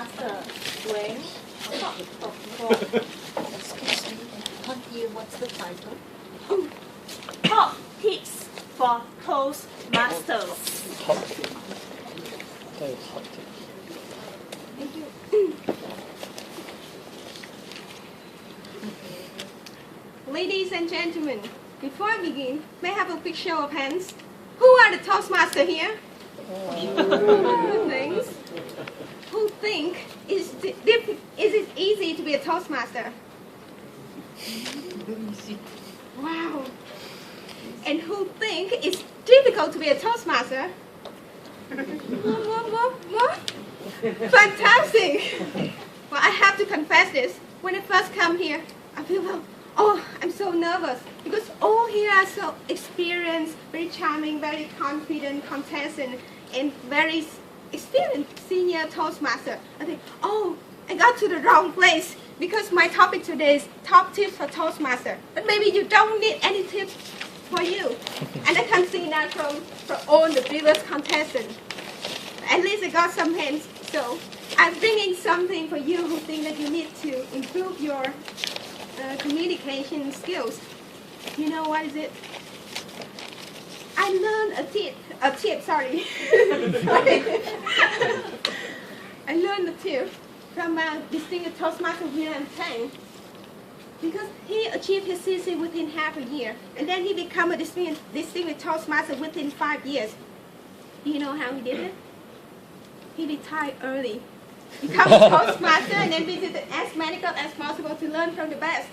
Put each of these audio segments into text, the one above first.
Toastmaster Wayne. Excuse me. What's the title? Top tips for Toastmasters. Hot tip. That is hot tip. Thank you. Ladies and gentlemen, before I begin, may I have a quick show of hands? Who are the Toastmasters here? Thanks. Who think is it easy to be a Toastmaster? Wow. And who think it's difficult to be a Toastmaster? What? Fantastic. Well, I have to confess this. When I first come here, I feel, I'm so nervous because all here are so experienced, very charming, very confident contestants and very experienced senior Toastmaster. I think, I got to the wrong place because my topic today is top tips for Toastmaster. But maybe you don't need any tips for you. And I can see that from all the previous contestants. At least I got some hints. So I'm bringing something for you who think that you need to improve your communication skills. You know what is it? I learned a tip, sorry. I learned a tip from distinguished Toastmaster William Tang because he achieved his CC within half a year and then he became a distinguished Toastmaster within 5 years. Do you know how he did it? He retired early, become a Toastmaster and then visited as many clubs as possible to learn from the best.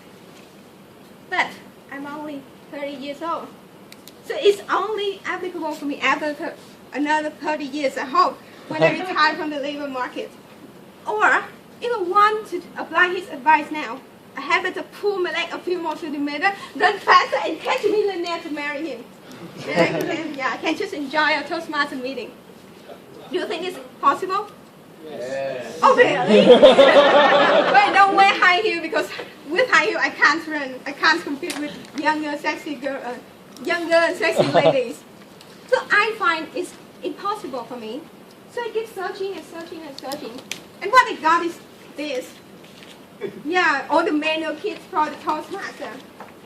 But I'm only 30 years old. So it's only applicable for me after another 30 years, I hope, when I retire from the labor market. Or, if I want to apply his advice now, I have to pull my leg a few more centimeters, run faster, and catch a millionaire to marry him. I can just enjoy a Toastmaster meeting. Do you think it's possible? Yes. Oh, really? Wait, don't wear high heel because with high heel I can't run. I can't compete with younger and sexy ladies. So I find it's impossible for me. So I keep searching and searching and searching. And what I got is this. Yeah, all the manual kits for the Toastmaster.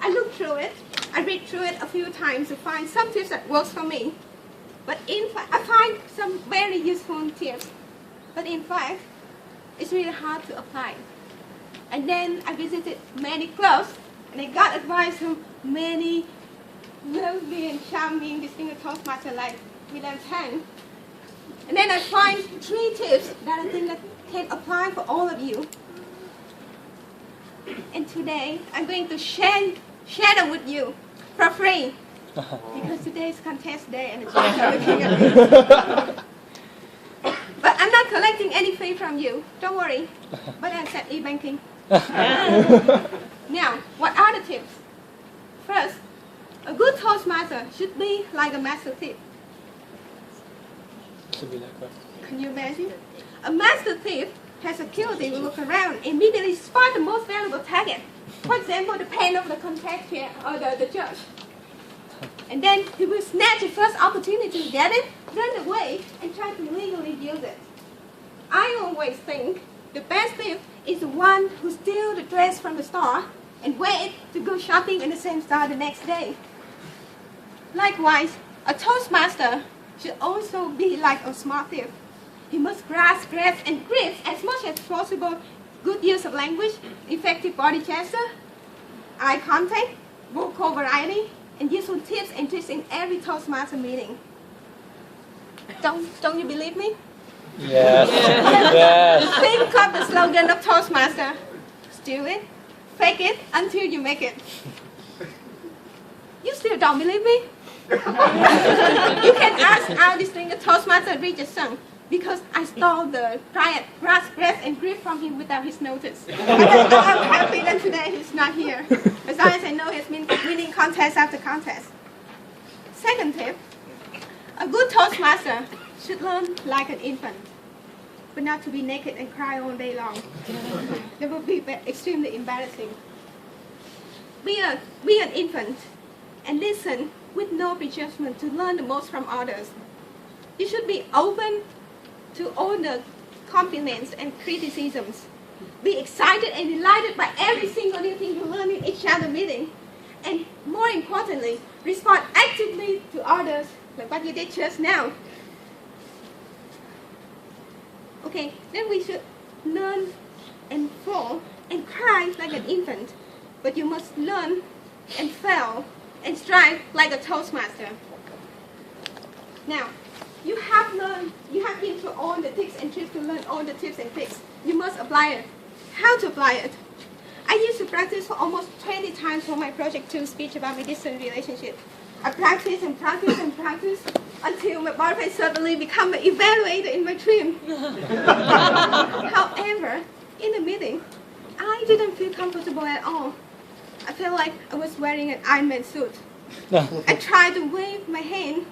I look through it. I read through it a few times to find some tips that works for me. But in fact, I find some very useful tips. But in fact, it's really hard to apply. And then I visited many clubs, and I got advice from many lovely and charming distinguished Toastmasters like William Tang. And then I find 3 tips that I think that can apply for all of you. And today, I'm going to share them with you for free. Because today is contest day and the judges are looking at me. But I'm not collecting any fee from you. Don't worry. But I accept e-banking. Now, what are the tips? First, a good Toastmaster should be like a master thief. Should be like what? Can you imagine? A master thief has a ability to look around and immediately spot the most valuable target. For example, the pen of the contest chair or the judge. And then he will snatch the first opportunity to get it, run away, and try to legally use it. I always think the best thief is the one who steals the dress from the store and wear it to go shopping in the same store the next day. Likewise, a Toastmaster should also be like a smart thief. He must grasp and grip as much as possible good use of language, effective body gesture, eye contact, vocal variety, and useful tips and tricks in every Toastmaster meeting. Don't you believe me? Yes. Yes. Think of the slogan of Toastmaster. Steal it, fake it until you make it. You still don't believe me? You can ask our distinguished Toastmaster Richardson because I stole the riot, grasp, and grip from him without his notice. I'm happy that today he's not here. As long as I know he's been winning contest after contest. Second tip, a good Toastmaster should learn like an infant, but not to be naked and cry all day long. That would be extremely embarrassing. Be an infant and listen with no prejudgment to learn the most from others. You should be open to all the compliments and criticisms. Be excited and delighted by every single new thing you learn in each other meeting. And more importantly, respond actively to others, like what you did just now. Okay, then we should learn and fall and cry like an infant. But you must learn and fail and strive like a Toastmaster. Now, you have been through all the tips and tricks to learn all the tips and tricks. You must apply it. How to apply it? I used to practice for almost 20 times for my project 2 speech about my distant relationship. I practice and practice and practice until my boyfriend suddenly became an evaluator in my team. However, in the meeting, I didn't feel comfortable at all. I felt like I was wearing an Iron Man suit. I tried to wave my hand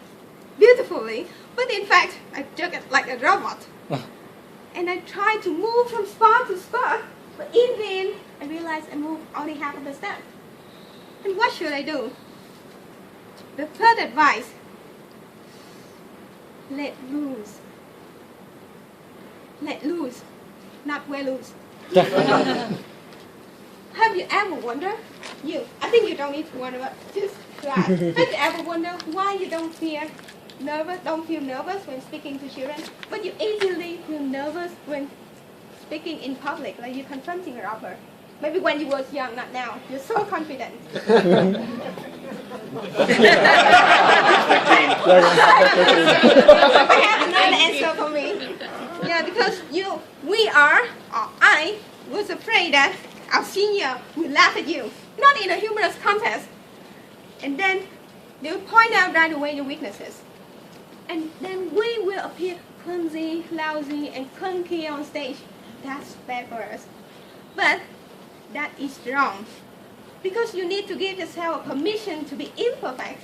beautifully, but in fact, I jerked it like a robot. And I tried to move from spot to spot, but in vain, I realized I moved only half of the step. And what should I do? The third advice, let loose. Let loose, not wear loose. Have you ever wondered? I think you don't need to wonder, but just try. Have you ever wondered why you don't feel nervous when speaking to children, but you easily feel nervous when speaking in public, like you're confronting a robber? Maybe when you was young, not now. You're so confident. I have another answer for me. Yeah, because I was afraid that our senior will laugh at you, not in a humorous contest. And then they will point out right away your weaknesses. And then we will appear clumsy, lousy, and clunky on stage. That's bad for us. But that is wrong. Because you need to give yourself a permission to be imperfect.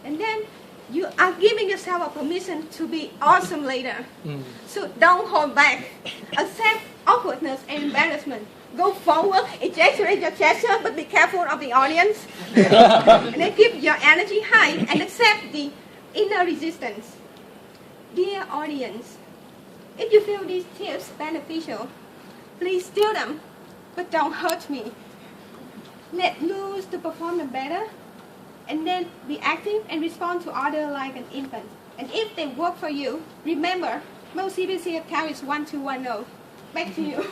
And then you are giving yourself a permission to be awesome later. So don't hold back. Accept awkwardness and embarrassment. Go forward, exaggerate your gesture, but be careful of the audience. And then keep your energy high and accept the inner resistance. Dear audience, if you feel these tips beneficial, please steal them, but don't hurt me. Let loose to perform them better, and then be active and respond to others like an infant. And if they work for you, remember, most CBC account is 1210. Back to you.